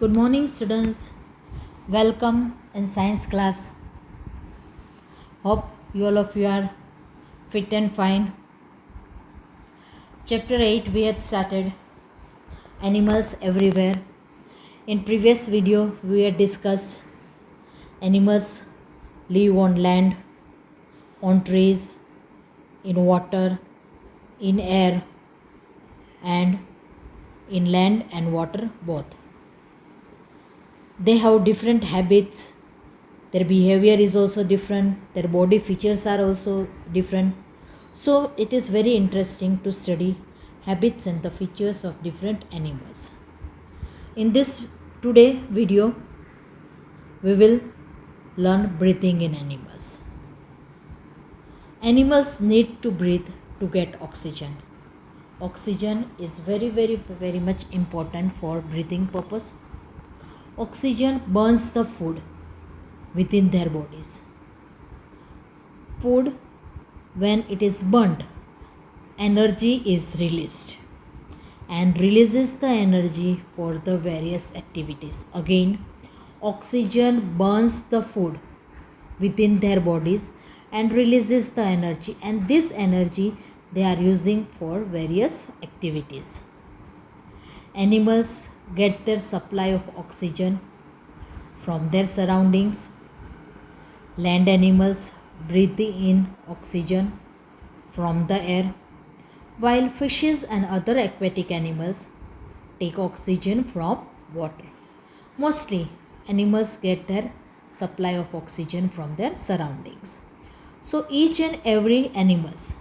Good morning, students. Welcome in science class. Hope you all of you are fit and fine. Chapter 8 we had started animals everywhere. In previous video we had discussed animals live on land, on trees, in water, in air, and in land and water both. They have different habits, their behavior is also different, their body features are also different. So it is very interesting to study habits and the features of different animals. In this today video we will learn breathing in animals. Animals need to breathe to get oxygen. Oxygen is very much important for breathing purpose. Oxygen burns the food within their bodies. Food, when it is burnt, energy is released and releases the energy for the various activities. Again, oxygen burns the food within their bodies and releases the energy, and this energy they are using for various activities. Animals get their supply of oxygen from their surroundings. Land animals breathe in oxygen from the air, while fishes and other aquatic animals take oxygen from water. Mostly animals get their supply of oxygen from their surroundings. So each and every animals,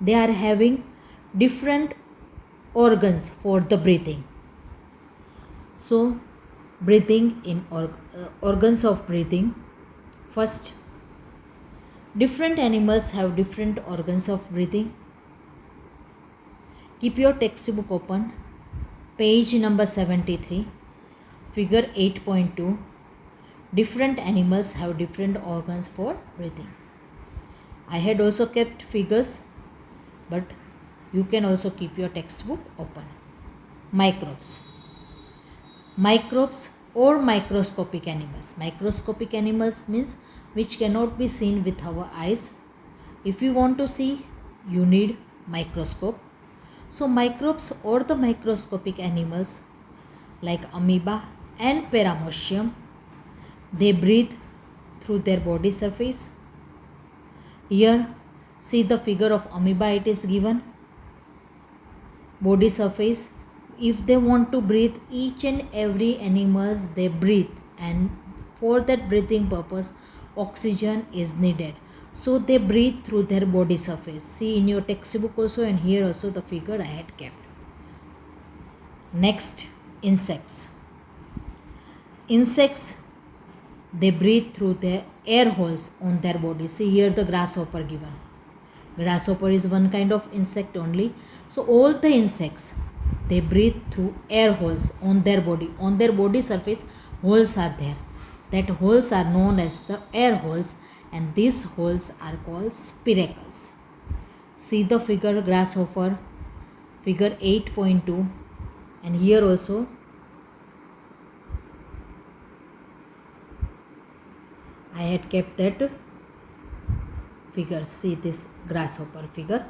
they are having different organs for the breathing. So breathing in organs of breathing. First, different animals have different organs of breathing. Keep your textbook open, page number 73, figure 8.2. Different animals have different organs for breathing. I had also kept figures, but you can also keep your textbook open. Microbes. Microbes or microscopic animals. Microscopic animals means which cannot be seen with our eyes. If you want to see, you need microscope. So microbes or the microscopic animals like amoeba and paramecium, they breathe through their body surface. Here see the figure of amoeba, it is given. Body surface. If they want to breathe, each and every animals they breathe, and for that breathing purpose oxygen is needed. So they breathe through their body surface. See in your textbook also, and here also the figure I had kept. Next, insects. Insects, they breathe through their air holes on their body. See here the grasshopper given. Grasshopper is one kind of insect only. So all the insects, they breathe through air holes on their body. On their body surface holes are there. That holes are known as the air holes, and these holes are called spiracles. See the figure grasshopper, figure 8.2, and here also I had kept that figure. See this grasshopper figure.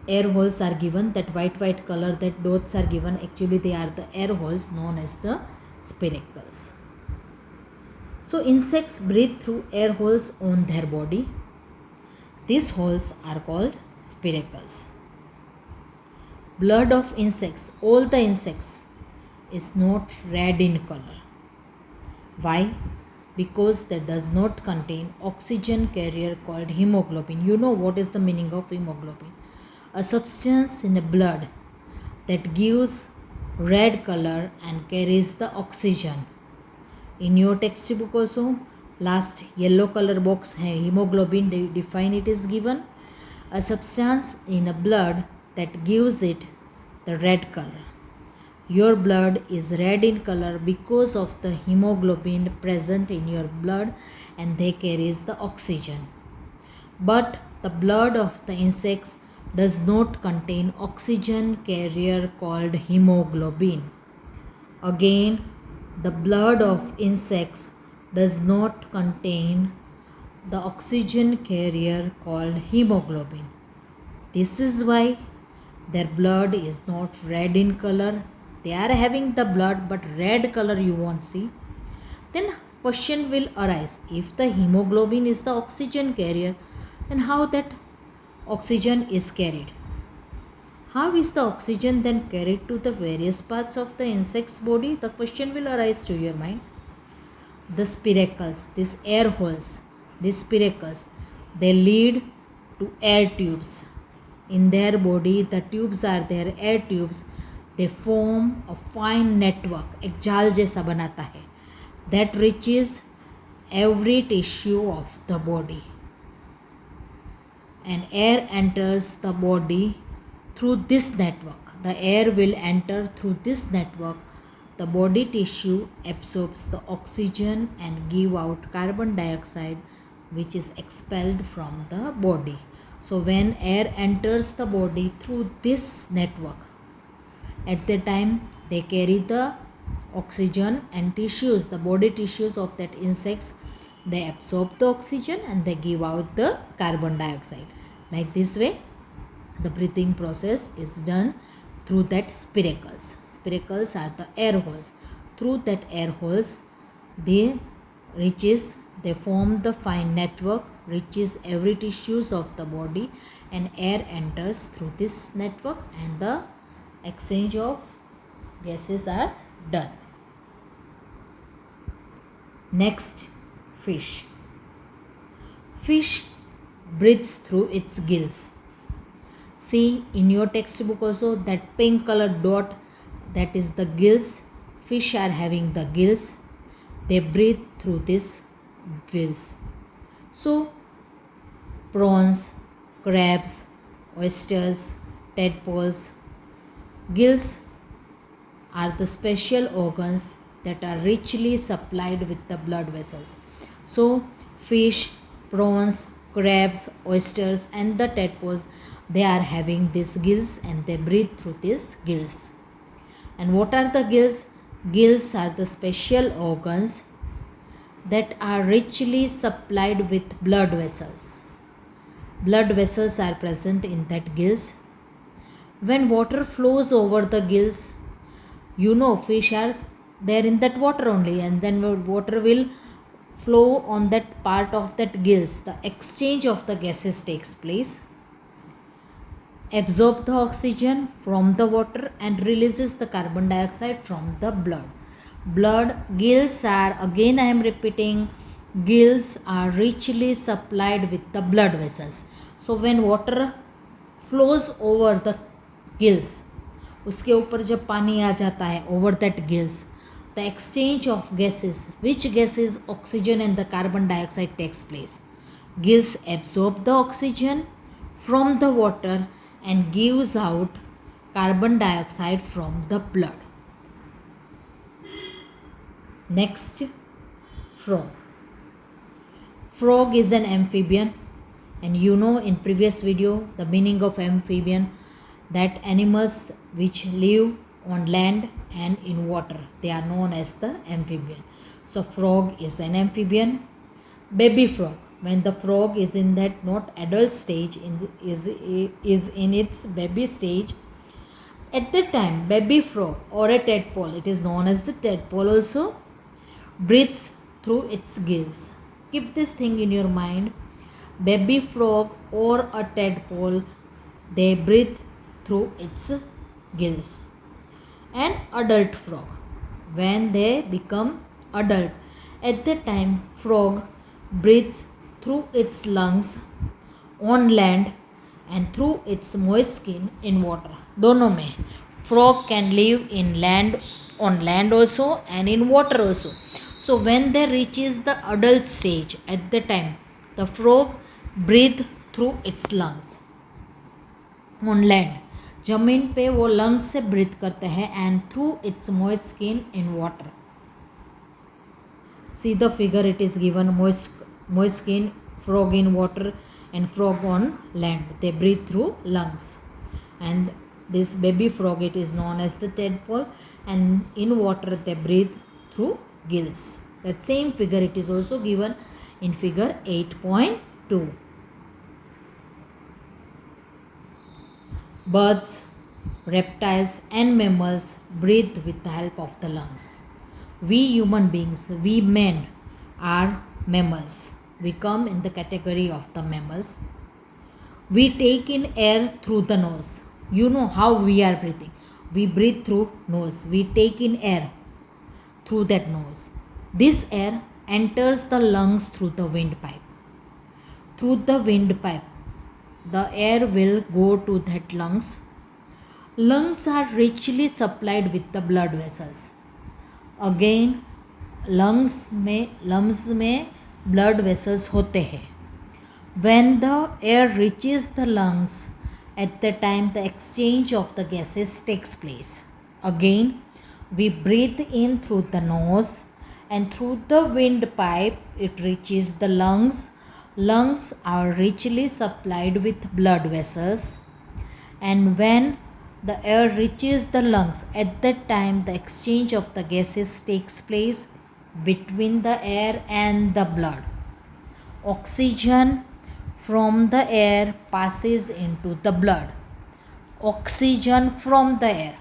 Air holes are given, that white color, that dots are given, actually they are the air holes known as the spiracles. So insects breathe through air holes on their body. These holes are called spiracles. Blood of insects, all the insects, is not red in color. Why? Because that does not contain oxygen carrier called hemoglobin. You know what is the meaning of hemoglobin? A substance in the blood that gives red color and carries the oxygen. In your textbook also, last yellow color box, hemoglobin, they define it is given. A substance in a blood that gives it the red color. Your blood is red in color because of the hemoglobin present in your blood, and they carries the oxygen. But the blood of the insects does not contain oxygen carrier called hemoglobin. Again, the blood of insects does not contain the oxygen carrier called hemoglobin. This is why their blood is not red in color. They are having the blood but red color you won't see. Then question will arise, if the hemoglobin is the oxygen carrier, then how that oxygen is carried? How is the oxygen then carried to the various parts of the insect's body? The question will arise to your mind. The spiracles, these air holes, these spiracles, they lead to air tubes. In their body, the tubes are their air tubes. They form a fine network, एक जाल जैसा बनाता है, that reaches every tissue of the body. And air enters the body through this network. The air will enter through this network. The body tissue absorbs the oxygen and give out carbon dioxide, which is expelled from the body. So when air enters the body through this network, at the time they carry the oxygen, and tissues, the body tissues of that insects, they absorb the oxygen and they give out the carbon dioxide. Like this way, the breathing process is done through that spiracles. Spiracles are the air holes. Through that air holes, they form the fine network, reaches every tissues of the body, and air enters through this network, and the exchange of gases are done. Next, fish. Fish breathes through its gills. See in your textbook also that pink colored dot, that is the gills. Fish are having the gills. They breathe through these gills. So prawns, crabs, oysters, tadpoles, gills are the special organs that are richly supplied with the blood vessels. So fish, prawns, crabs, oysters and the tadpoles, they are having these gills and they breathe through these gills. And what are the gills? Gills are the special organs that are richly supplied with blood vessels. Blood vessels are present in that gills. When water flows over the gills, fish are there in that water only, and then water will flow on that part of that gills. The exchange of the gases takes place, absorb the oxygen from the water and releases the carbon dioxide from the blood. Gills are, again I am repeating, gills are richly supplied with the blood vessels. So when water flows over the gills, उसके ऊपर जब पानी आ जाता है over that gills, the exchange of gases, which gases, oxygen and the carbon dioxide takes place. Gills absorb the oxygen from the water and gives out carbon dioxide from the blood. Next, frog. Frog is an amphibian, and in previous video the meaning of amphibian, that animals which live on land and in water, they are known as the amphibian. So frog is an amphibian. Baby frog, when the frog is in that not adult stage, is in its baby stage, at that time baby frog or a tadpole, it is known as the tadpole also, breathes through its gills. Keep this thing in your mind. Baby frog or a tadpole, they breathe through its gills. And adult frog, when they become adult, at that time frog breathes through its lungs on land and through its moist skin in water. दोनों में frog can live in land, on land also and in water also. So when they reaches the adult stage, at the time the frog breathe through its lungs on land. जमीन पे वो lungs से breathe करते हैं and through it's moist skin in water. See the figure, it is given moist skin, frog in water, and frog on land. They breathe through lungs. And this baby frog, it is known as the tadpole, and in water they breathe through gills. That same figure it is also given in figure 8.2. Birds, reptiles and mammals breathe with the help of the lungs. We human beings, we men are mammals. We come in the category of the mammals. We take in air through the nose. You know how we are breathing. We breathe through nose. We take in air through that nose. This air enters the lungs through the windpipe. Through the windpipe, the air will go to that lungs. Lungs are richly supplied with the blood vessels. Again, lungs में blood vessels होते हैं. When the air reaches the lungs, at the time the exchange of the gases takes place. Again, we breathe in through the nose, and through the windpipe it reaches the lungs. Lungs are richly supplied with blood vessels, and when the air reaches the lungs, at that time the exchange of the gases takes place between the air and the blood. Oxygen from the air passes into the blood. Oxygen from the air,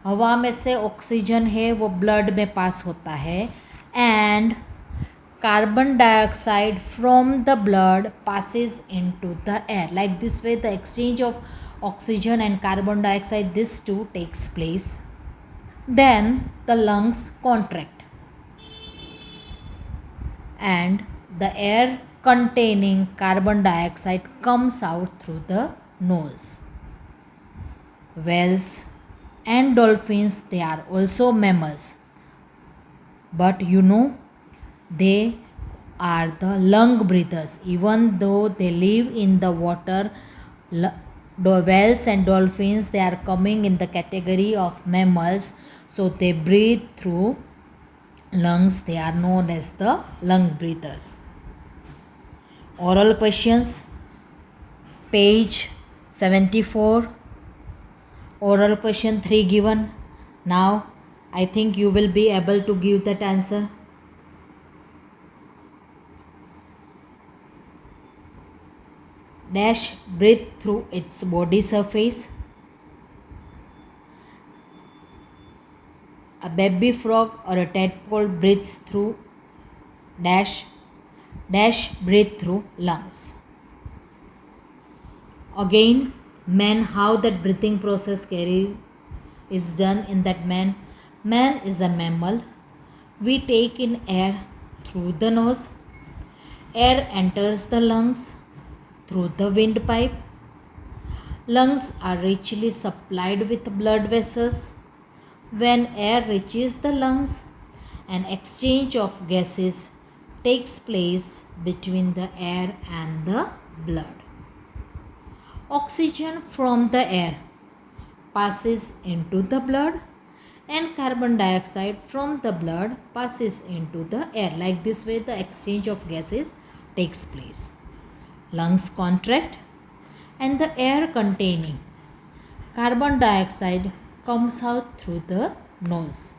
हवा में से oxygen है वो blood में पास होता है, and carbon dioxide from the blood passes into the air. Like this way the exchange of oxygen and carbon dioxide, this two takes place. Then the lungs contract and the air containing carbon dioxide comes out through the nose. Whales and dolphins, they are also mammals, but you know they are the lung breathers. Even though they live in the water, whales and dolphins, they are coming in the category of mammals, so they breathe through lungs. They are known as the lung breathers. Oral questions, page 74. Oral question 3 given. Now I think you will be able to give that answer. Dash breathe through its body surface. A baby frog or a tadpole breathes through dash breathe through lungs. Again, man, how that breathing process is done in that man. Man is a mammal. We take in air through the nose. Air enters the lungs through the windpipe. Lungs are richly supplied with blood vessels. When air reaches the lungs, an exchange of gases takes place between the air and the blood. Oxygen from the air passes into the blood, and carbon dioxide from the blood passes into the air. Like this way the exchange of gases takes place. Lungs contract and the air containing carbon dioxide comes out through the nose.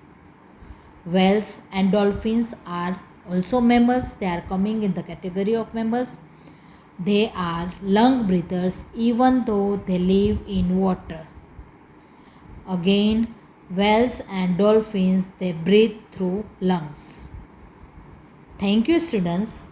Whales and dolphins are also mammals. They are coming in the category of mammals. They are lung breathers even though they live in water. Again, whales and dolphins, they breathe through lungs. Thank you, students.